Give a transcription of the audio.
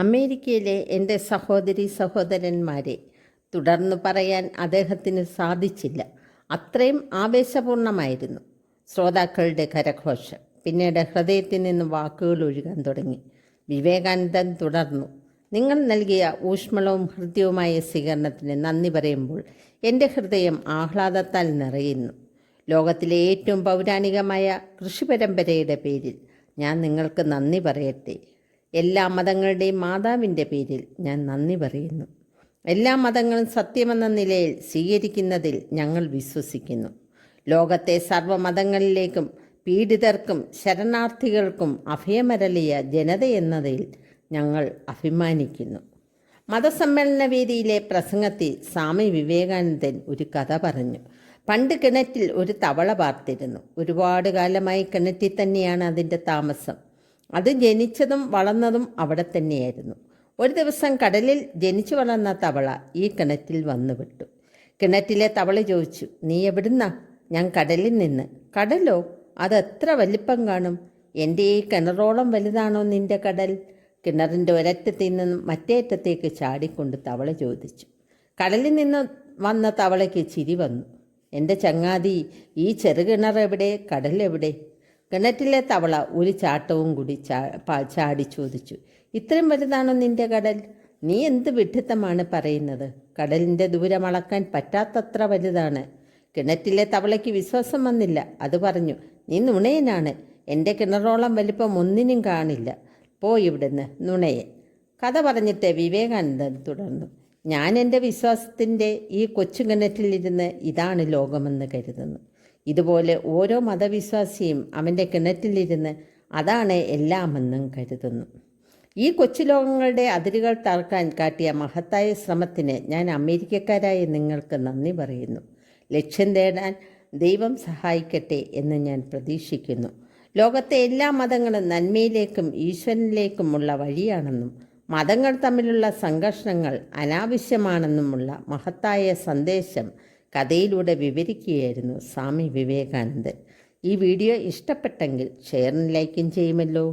അമേരിക്കയിലെ എൻ്റെ സഹോദരി സഹോദരന്മാരെ തുടർന്ന് പറയാൻ അദ്ദേഹത്തിന് സാധിച്ചില്ല. അത്രയും ആവേശപൂർണമായിരുന്നു ശ്രോതാക്കളുടെ കരഘോഷം. പിന്നീട് ഹൃദയത്തിൽ നിന്ന് വാക്കുകൾ ഒഴുകാൻ തുടങ്ങി. വിവേകാനന്ദൻ തുടർന്നു. നിങ്ങൾ നൽകിയ ഊഷ്മളവും ഹൃദ്യവുമായ സ്വീകരണത്തിന് നന്ദി പറയുമ്പോൾ എൻ്റെ ഹൃദയം ആഹ്ലാദത്താൽ നിറയുന്നു. ലോകത്തിലെ ഏറ്റവും പൗരാണികമായ കൃഷി പരമ്പരയുടെ പേരിൽ ഞാൻ നിങ്ങൾക്ക് നന്ദി പറയട്ടെ. എല്ലാ മതങ്ങളുടെയും മാതാവിൻ്റെ പേരിൽ ഞാൻ നന്ദി പറയുന്നു. എല്ലാ മതങ്ങളും സത്യമെന്ന നിലയിൽ സ്വീകരിക്കുന്നതിൽ ഞങ്ങൾ വിശ്വസിക്കുന്നു. ലോകത്തെ സർവ്വമതങ്ങളിലേക്കും പീഡിതർക്കും ശരണാർത്ഥികൾക്കും അഭയമരളിയ ജനതയെന്നതിൽ ഞങ്ങൾ അഭിമാനിക്കുന്നു. മതസമ്മേളന വേദിയിലെ പ്രസംഗത്തിൽ സ്വാമി വിവേകാനന്ദൻ ഒരു കഥ പറഞ്ഞു. പണ്ട് കിണറ്റിൽ ഒരു തവള പാർത്തിരുന്നു. ഒരുപാട് കാലമായി കിണറ്റിൽ തന്നെയാണ് അതിൻ്റെ താമസം. അത് ജനിച്ചതും വളർന്നതും അവിടെ തന്നെയായിരുന്നു. ഒരു ദിവസം കടലിൽ ജനിച്ചു വളർന്ന തവള ഈ കിണറ്റിൽ വന്നുവിട്ടു. കിണറ്റിലെ തവള ചോദിച്ചു, നീ എവിടുന്നാ? ഞാൻ കടലിൽ നിന്ന്. കടലോ? അതെത്ര വലിപ്പം കാണും? എൻ്റെ ഈ കിണറോളം വലുതാണോ നിൻ്റെ കടൽ? കിണറിൻ്റെ ഒരറ്റത്തിൽ നിന്നും മറ്റേ അറ്റത്തേക്ക് ചാടിക്കൊണ്ട് തവള ചോദിച്ചു. കടലിൽ നിന്ന് വന്ന തവളയ്ക്ക് ചിരി വന്നു. എൻ്റെ ചങ്ങാതി, ഈ ചെറുകിണർ എവിടെ? കടലെവിടെ? കിണറ്റിലെ തവള ഒരു ചാട്ടവും കൂടി ചാടി ചോദിച്ചു, ഇത്രയും വലുതാണോ നിൻ്റെ കടൽ? നീ എന്ത് വിഡ്ഢിത്തമാണ് പറയുന്നത്? കടലിൻ്റെ ദൂരം അളക്കാൻ പറ്റാത്തത്ര വലുതാണ്. കിണറ്റിലെ തവളയ്ക്ക് വിശ്വാസം വന്നില്ല. അത് പറഞ്ഞു, നീ നുണയനാണ്. എൻ്റെ കിണറോളം വലിപ്പം ഒന്നിനും കാണില്ല. പോയി ഇവിടുന്ന്, നുണയൻ. കഥ പറഞ്ഞിട്ട് വിവേകാനന്ദൻ തുടർന്നു. ഞാൻ എൻ്റെ വിശ്വാസത്തിൻ്റെ ഈ കൊച്ചു കിണറ്റിലിരുന്ന് ഇതാണ് ലോകമെന്ന് കരുതുന്നു. ഇതുപോലെ ഓരോ മതവിശ്വാസിയും അവൻ്റെ കിണറ്റിലിരുന്ന് അതാണ് എല്ലാമെന്നും കരുതുന്നു. ഈ കൊച്ചു ലോകങ്ങളുടെ അതിരുകൾ തകർക്കാൻ കാട്ടിയ മഹത്തായ ശ്രമത്തിന് ഞാൻ അമേരിക്കക്കാരായ നിങ്ങൾക്ക് നന്ദി പറയുന്നു. ലക്ഷ്യം നേടാൻ ദൈവം സഹായിക്കട്ടെ എന്ന് ഞാൻ പ്രതീക്ഷിക്കുന്നു. ലോകത്തെ എല്ലാ മതങ്ങളും നന്മയിലേക്കും ഈശ്വരനിലേക്കുമുള്ള വഴിയാണെന്നും മതങ്ങൾ തമ്മിലുള്ള സംഘർഷങ്ങൾ അനാവശ്യമാണെന്നുമുള്ള മഹത്തായ സന്ദേശം കഥയിലൂടെ വിവരിക്കുകയായിരുന്നു സ്വാമി വിവേകാനന്ദൻ. ഈ വീഡിയോ ഇഷ്ടപ്പെട്ടെങ്കിൽ ഷെയറും ലൈക്കും ചെയ്യുമല്ലോ.